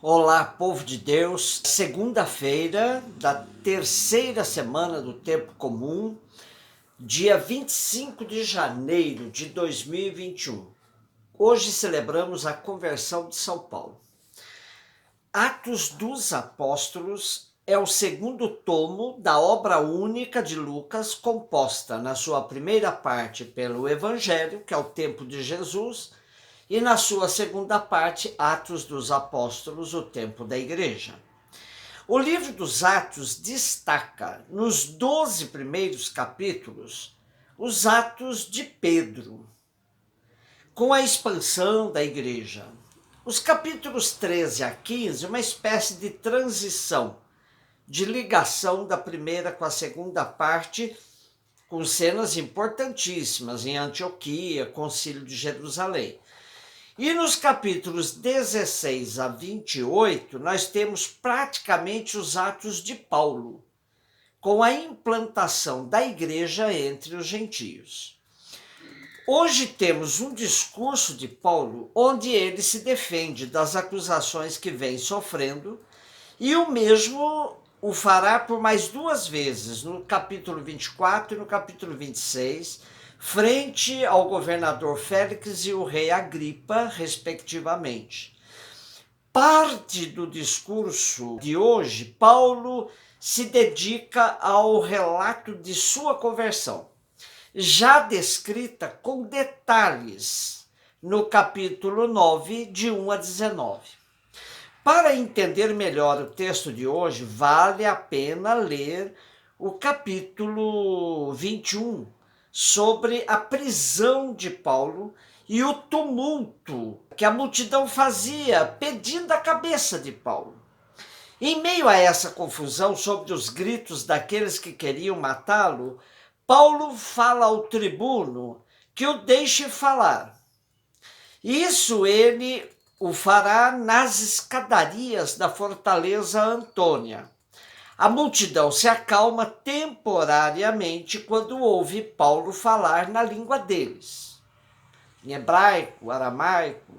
Olá, povo de Deus. Segunda-feira da terceira semana do Tempo Comum, dia 25 de janeiro de 2021. Hoje celebramos a conversão de São Paulo. Atos dos Apóstolos é o segundo tomo da obra única de Lucas, composta na sua primeira parte pelo Evangelho, que é o tempo de Jesus, e na sua segunda parte, Atos dos Apóstolos, o tempo da Igreja. O livro dos Atos destaca, nos 12 primeiros capítulos, os atos de Pedro, com a expansão da igreja. Os capítulos 13 a 15, uma espécie de transição, de ligação da primeira com a segunda parte, com cenas importantíssimas em Antioquia, Concílio de Jerusalém. E nos capítulos 16 a 28, nós temos praticamente os atos de Paulo, com a implantação da igreja entre os gentios. Hoje temos um discurso de Paulo onde ele se defende das acusações que vem sofrendo, e o mesmo o fará por mais duas vezes, no capítulo 24 e no capítulo 26, frente ao governador Félix e o rei Agripa, respectivamente. Parte do discurso de hoje, Paulo se dedica ao relato de sua conversão, já descrita com detalhes no capítulo 9, de 1 a 19. Para entender melhor o texto de hoje, vale a pena ler o capítulo 21, sobre a prisão de Paulo e o tumulto que a multidão fazia pedindo a cabeça de Paulo. Em meio a essa confusão sobre os gritos daqueles que queriam matá-lo, Paulo fala ao tribuno que o deixe falar. Isso ele o fará nas escadarias da fortaleza Antônia. A multidão se acalma temporariamente quando ouve Paulo falar na língua deles, em hebraico, aramaico.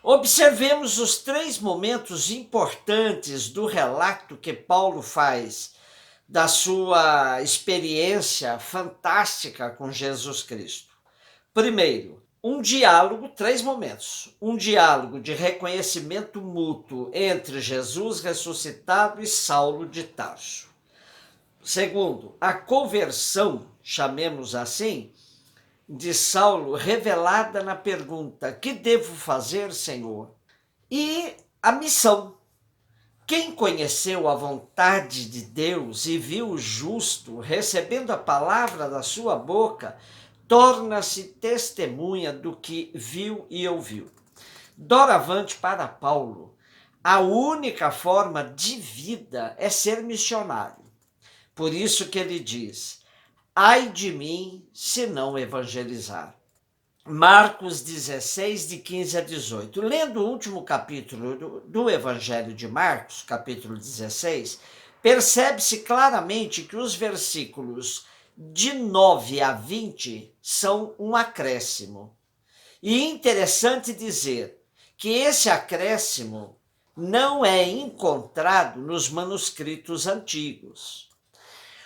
Observemos os três momentos importantes do relato que Paulo faz da sua experiência fantástica com Jesus Cristo. Primeiro, um diálogo, três momentos. Um diálogo de reconhecimento mútuo entre Jesus ressuscitado e Saulo de Tarso. Segundo, a conversão, chamemos assim, de Saulo, revelada na pergunta: que devo fazer, Senhor? E a missão. Quem conheceu a vontade de Deus e viu o justo recebendo a palavra da sua boca, torna-se testemunha do que viu e ouviu. Doravante, para Paulo, a única forma de vida é ser missionário. Por isso que ele diz: ai de mim se não evangelizar. Marcos 16, de 15 a 18. Lendo o último capítulo do Evangelho de Marcos, capítulo 16, percebe-se claramente que os versículos de 9 a 20 são um acréscimo. E interessante dizer que esse acréscimo não é encontrado nos manuscritos antigos.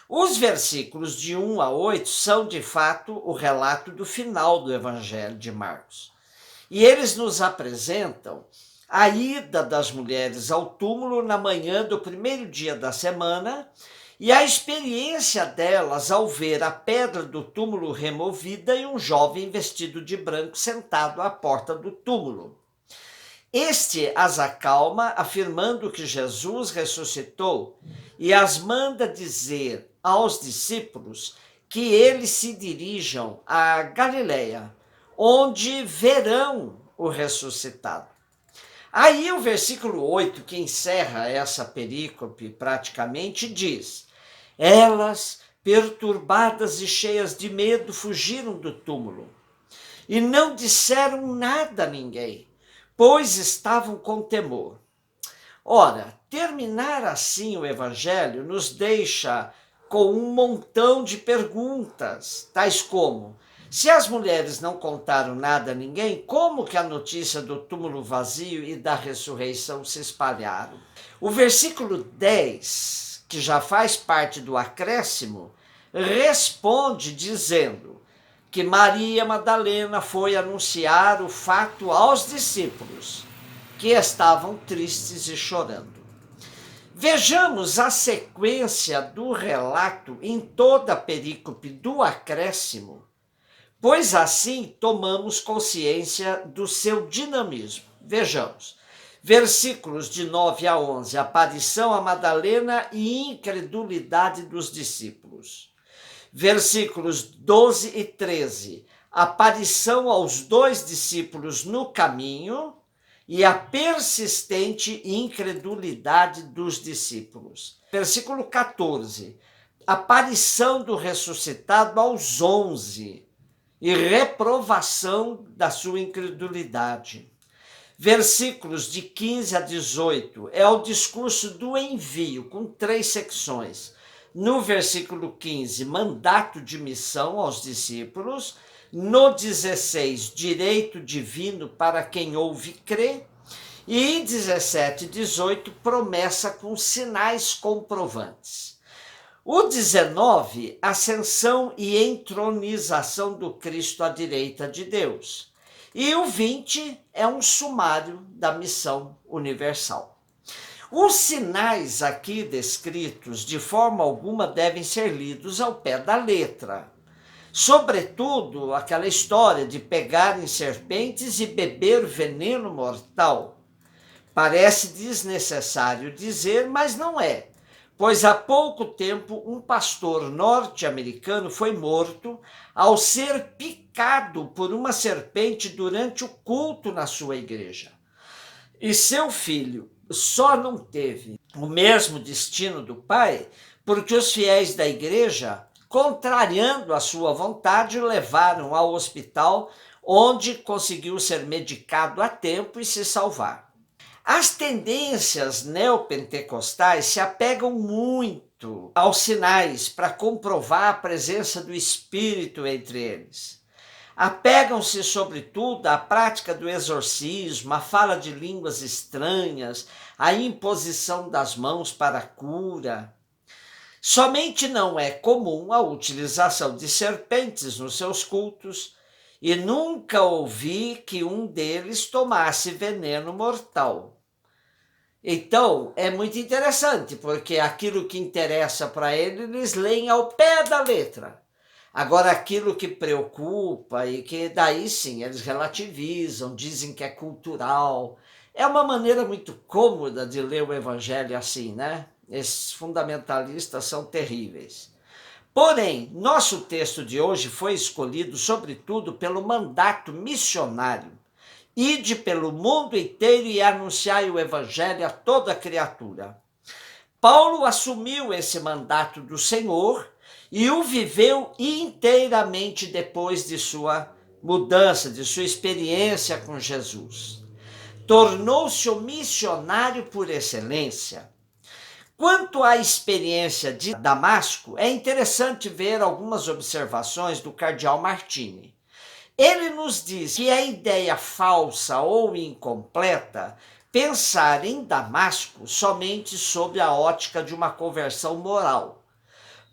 Os versículos de 1 a 8 são, de fato, o relato do final do Evangelho de Marcos. E eles nos apresentam a ida das mulheres ao túmulo na manhã do primeiro dia da semana e a experiência delas ao ver a pedra do túmulo removida e um jovem vestido de branco sentado à porta do túmulo. Este as acalma, afirmando que Jesus ressuscitou, e as manda dizer aos discípulos que eles se dirijam a Galileia, onde verão o ressuscitado. Aí o versículo 8, que encerra essa perícope praticamente, diz: elas, perturbadas e cheias de medo, fugiram do túmulo e não disseram nada a ninguém, pois estavam com temor. Ora, terminar assim o Evangelho nos deixa com um montão de perguntas, tais como: Se as mulheres não contaram nada a ninguém, como que a notícia do túmulo vazio e da ressurreição se espalharam? O versículo 10, que já faz parte do acréscimo, responde dizendo que Maria Madalena foi anunciar o fato aos discípulos, que estavam tristes e chorando. Vejamos a sequência do relato em toda a perícope do acréscimo, pois assim tomamos consciência do seu dinamismo. Vejamos, versículos de 9 a 11, aparição a Madalena e incredulidade dos discípulos. Versículos 12 e 13, aparição aos dois discípulos no caminho e a persistente incredulidade dos discípulos. Versículo 14, aparição do ressuscitado aos 11 e reprovação da sua incredulidade. Versículos de 15 a 18 é o discurso do envio, com 3 secções. No versículo 15, mandato de missão aos discípulos. No 16, direito divino para quem ouve e crê. E em 17 e 18, promessa com sinais comprovantes. O 19, ascensão e entronização do Cristo à direita de Deus. E o 20 é um sumário da missão universal. Os sinais aqui descritos, de forma alguma, devem ser lidos ao pé da letra. Sobretudo, aquela história de pegarem serpentes e beber veneno mortal. Parece desnecessário dizer, mas não é. Pois há pouco tempo um pastor norte-americano foi morto ao ser picado por uma serpente durante o culto na sua igreja. E seu filho só não teve o mesmo destino do pai porque os fiéis da igreja, contrariando a sua vontade, o levaram ao hospital, onde conseguiu ser medicado a tempo e se salvar. As tendências neopentecostais se apegam muito aos sinais para comprovar a presença do Espírito entre eles. Apegam-se, sobretudo, à prática do exorcismo, à fala de línguas estranhas, à imposição das mãos para a cura. Somente não é comum a utilização de serpentes nos seus cultos, e nunca ouvi que um deles tomasse veneno mortal. Então, é muito interessante, porque aquilo que interessa para eles leem ao pé da letra. Agora, aquilo que preocupa e que daí sim eles relativizam, dizem que é cultural. É uma maneira muito cômoda de ler o evangelho assim, né? Esses fundamentalistas são terríveis. Porém, nosso texto de hoje foi escolhido sobretudo pelo mandato missionário. Ide pelo mundo inteiro e anunciai o evangelho a toda criatura. Paulo assumiu esse mandato do Senhor e o viveu inteiramente depois de sua mudança, de sua experiência com Jesus. Tornou-se o missionário por excelência. Quanto à experiência de Damasco, é interessante ver algumas observações do cardeal Martini. Ele nos diz que é ideia falsa ou incompleta pensar em Damasco somente sob a ótica de uma conversão moral.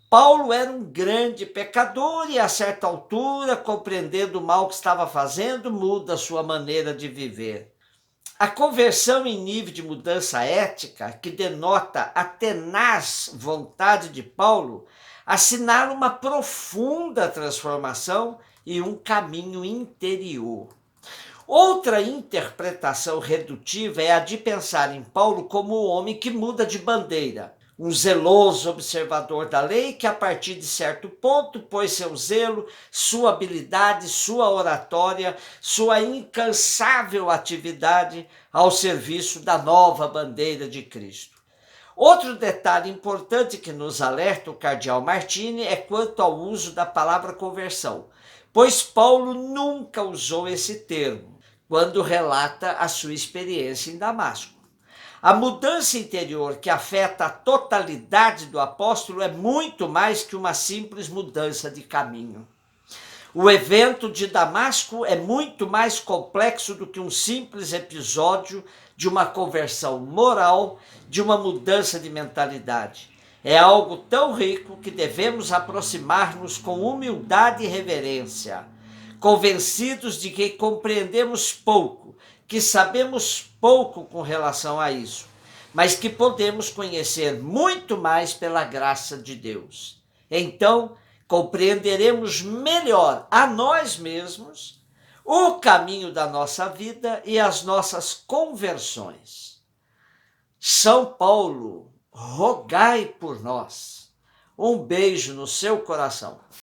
Paulo era um grande pecador e, a certa altura, compreendendo o mal que estava fazendo, muda sua maneira de viver. A conversão em nível de mudança ética, que denota a tenaz vontade de Paulo, assinala uma profunda transformação e um caminho interior. Outra interpretação redutiva é a de pensar em Paulo como o homem que muda de bandeira, um zeloso observador da lei que, a partir de certo ponto, pôs seu zelo, sua habilidade, sua oratória, sua incansável atividade ao serviço da nova bandeira de Cristo. Outro detalhe importante que nos alerta o cardeal Martini é quanto ao uso da palavra conversão, pois Paulo nunca usou esse termo quando relata a sua experiência em Damasco. A mudança interior que afeta a totalidade do apóstolo é muito mais que uma simples mudança de caminho. O evento de Damasco é muito mais complexo do que um simples episódio de uma conversão moral, de uma mudança de mentalidade. É algo tão rico que devemos aproximar-nos com humildade e reverência, convencidos de que compreendemos pouco, que sabemos pouco com relação a isso, mas que podemos conhecer muito mais pela graça de Deus. Então, compreenderemos melhor a nós mesmos, o caminho da nossa vida e as nossas conversões. São Paulo, rogai por nós. Um beijo no seu coração.